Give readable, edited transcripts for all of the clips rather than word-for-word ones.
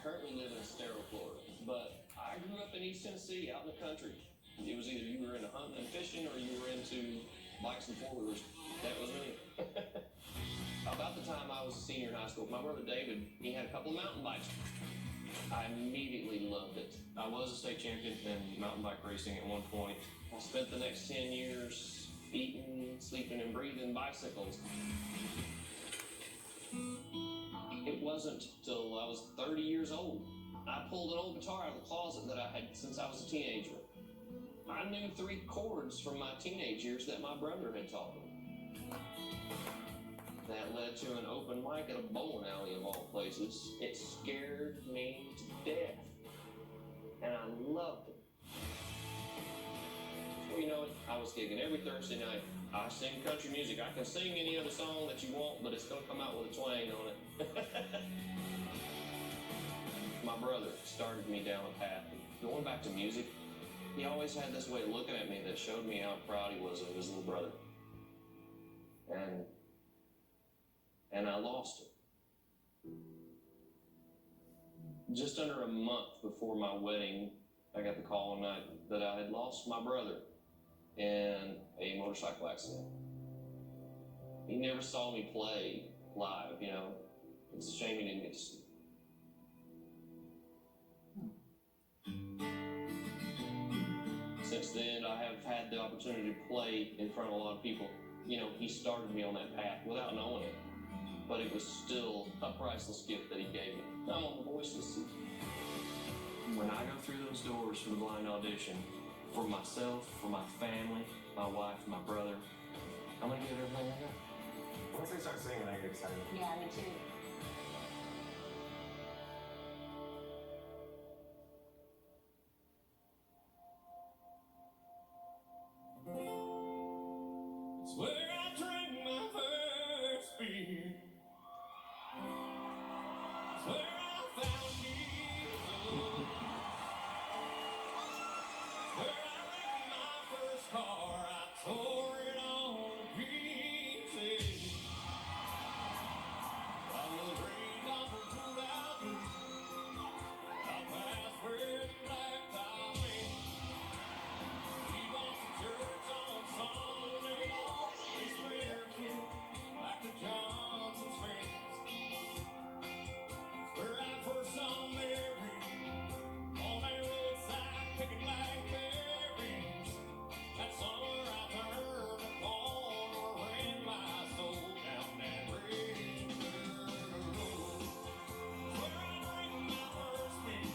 currently live in Estero, Florida, but I grew up in East Tennessee, out in the country. It was either you were into hunting and fishing or you were into bikes and four-wheelers. That was me. About the time I was a senior in high school, my brother David, he had a couple of mountain bikes. I immediately loved it. I was a state champion in mountain bike racing at one point. I spent the next 10 years eating, sleeping, and breathing bicycles. It wasn't till I was 30 years old. I pulled an old guitar out of the closet that I had since I was a teenager. I knew 3 chords from my teenage years that my brother had taught me. That led to an open mic at a bowling alley of all places. It scared me to death. And I loved it. Before you know it, I was gigging every Thursday night. I sing country music. I can sing any other song that you want, but it's going to come out with a twang on it. My brother started me down a path. Going back to music, he always had this way of looking at me that showed me how proud he was of his little brother. And I lost it. Just under a month before my wedding, I got the call one night that I had lost my brother in a motorcycle accident. He never saw me play live, you know. It's a shame he didn't get to see. Since then, I have had the opportunity to play in front of a lot of people. You know, he started me on that path without knowing it, but it was still a priceless gift that he gave me. I'm on the voice list. When I go through those doors for the blind audition, for myself, for my family, my wife, my brother, I'm gonna give it everything I got. Once they start singing, I get excited. Yeah, me too. It's where I drank my first beer. It's where I found Jesus. Where I wrecked my first car. I tore it on to pieces. I was raised on from 2000. I passed where the black tie went. We walked to church on Sunday. We spiritual like the Johnson's friends. Where I first saw Mary on that roadside picking blackberries. That summer I turned a corner and my soul down that red road. Where I drank my first beer.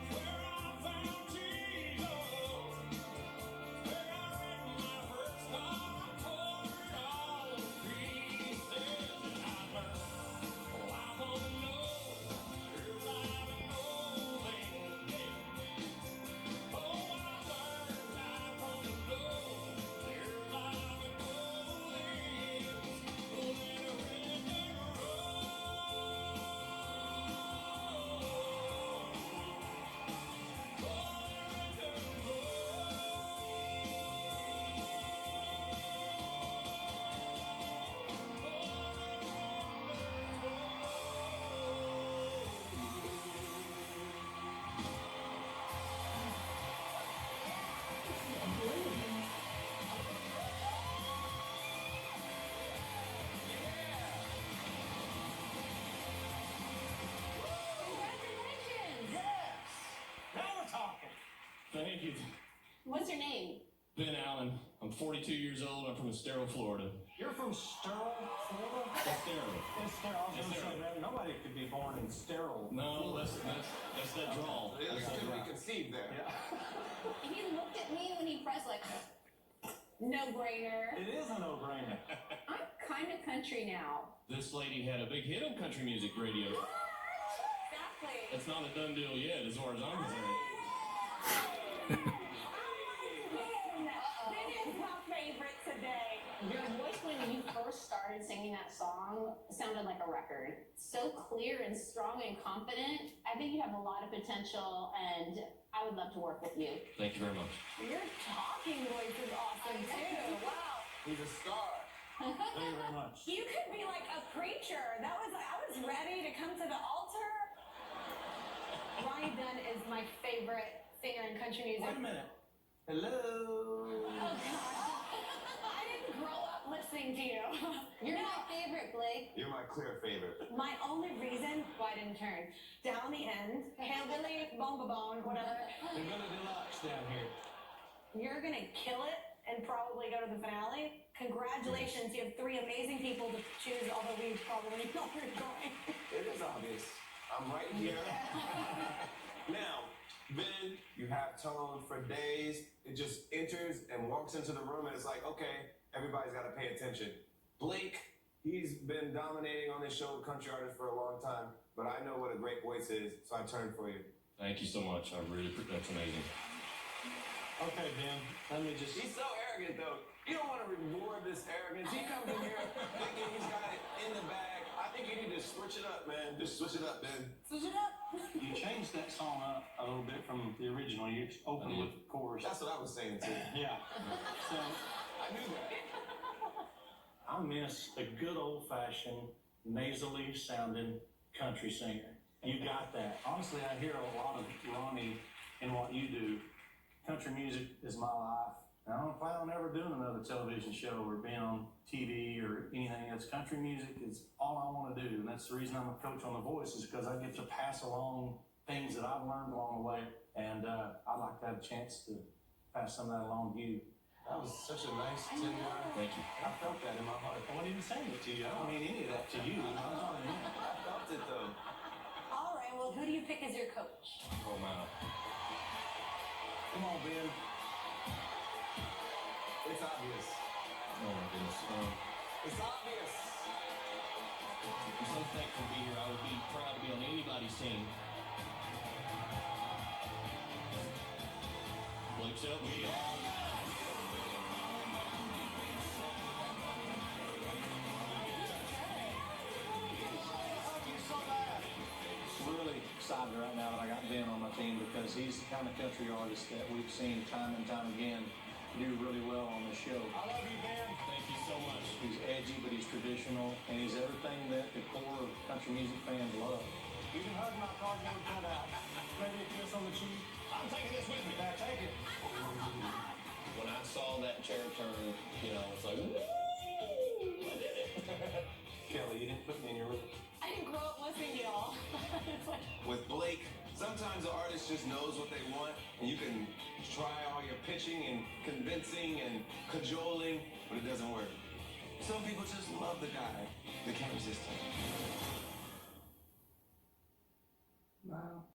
Where I found Jesus. Where I wrecked my first car. Tore it all to pieces. And I learned, oh, I wanna know your life and rolling. Oh, I learned I wanna know your life and rolling. Pulling a red dirt road. Congratulations! Yes! Now we're talking. Thank you. What's your name? Ben Allen. I'm 42 years old. I'm from Estero, Florida. You're from Sterile, Florida? Estero. It's sterile. I was gonna Estero. say, man, nobody could be born in sterile. No, that's that drawl. It's That's that to be drawl. conceived there. Yeah. He looked at me when he pressed like, no brainer. It is a no-brainer. I'm kind of country now. This lady had a big hit on country music radio. Exactly. It's not a done deal yet, as far as I'm concerned. Ben is my favorite today. Your voice when you first started singing that song sounded like a record. So clear and strong and confident. I think you have a lot of potential, and I would love to work with you. Thank you very much. Your talking voice is awesome too. Wow. He's a star. Thank you very much. You could be like a preacher. I was ready to come to the altar Ronnie Dunn is my favorite singer in country music. Wait a minute. Hello. Oh God. I didn't grow up listening to you. You're my favorite, Blake. You're my clear favorite. My only reason why I didn't turn down the end, hillbilly, bone, whatever. They're gonna deluxe down here. You're gonna kill it and probably go to the finale. Congratulations, you have 3 amazing people to choose, although we probably know where you're going. It is obvious. I'm right here. Now, Ben, you have tone for days. It just enters and walks into the room and it's like, okay, everybody's got to pay attention. Blake, he's been dominating on this show, Country Artist, for a long time, but I know what a great voice is, so I turned for you. Thank you so much. That's amazing. Okay, Ben, let me just... He's so arrogant, though. You don't want to reward this arrogance. He comes in here thinking he's got it in the bag. I think you need to switch it up, man. Just switch it up, Ben. Switch it up. You changed that song up a little bit from the original. You opened with the chorus. That's what I was saying, too. Yeah. So, I knew that. I miss a good old-fashioned, nasally sounding country singer. You got that. Honestly, I hear a lot of Ronnie in what you do. Country music is my life. And I don't plan on ever doing another television show or being on TV or anything. It's country music is all I want to do. And that's the reason I'm a coach on The Voice, is because I get to pass along things that I've learned along the way. And I'd like to have a chance to pass some of that along to you. That was such a nice, tender. Thank you. I felt that in my heart. I wasn't even saying it to you. I don't mean any of that to you. I felt it, though. All right, well, who do you pick as your coach? Oh, man. Come on, Ben. It's obvious. Oh, my goodness. It's obvious. I'm so thankful to be here. I would be proud to be on anybody's team. Blake Shelton. Really excited right now that I got Ben on my team, because he's the kind of country artist that we've seen time and time again do really well on the show. I love you, Ben. Thank you so much. He's edgy, but he's traditional, and he's everything that the core of country music fans love. You can hug my cardboard cutout. Maybe a kiss on the cheek. I'm taking this with me. Now take it. When I saw that chair turn, you know, it's like, woo! I did it. Kelly, you didn't put me in your list. I didn't grow up listening to y'all. It's like, With Blake, sometimes the artist just knows what they want, and you can try all your pitching and convincing and cajoling, but it doesn't work. Some people just love the guy. They can't resist him. Wow.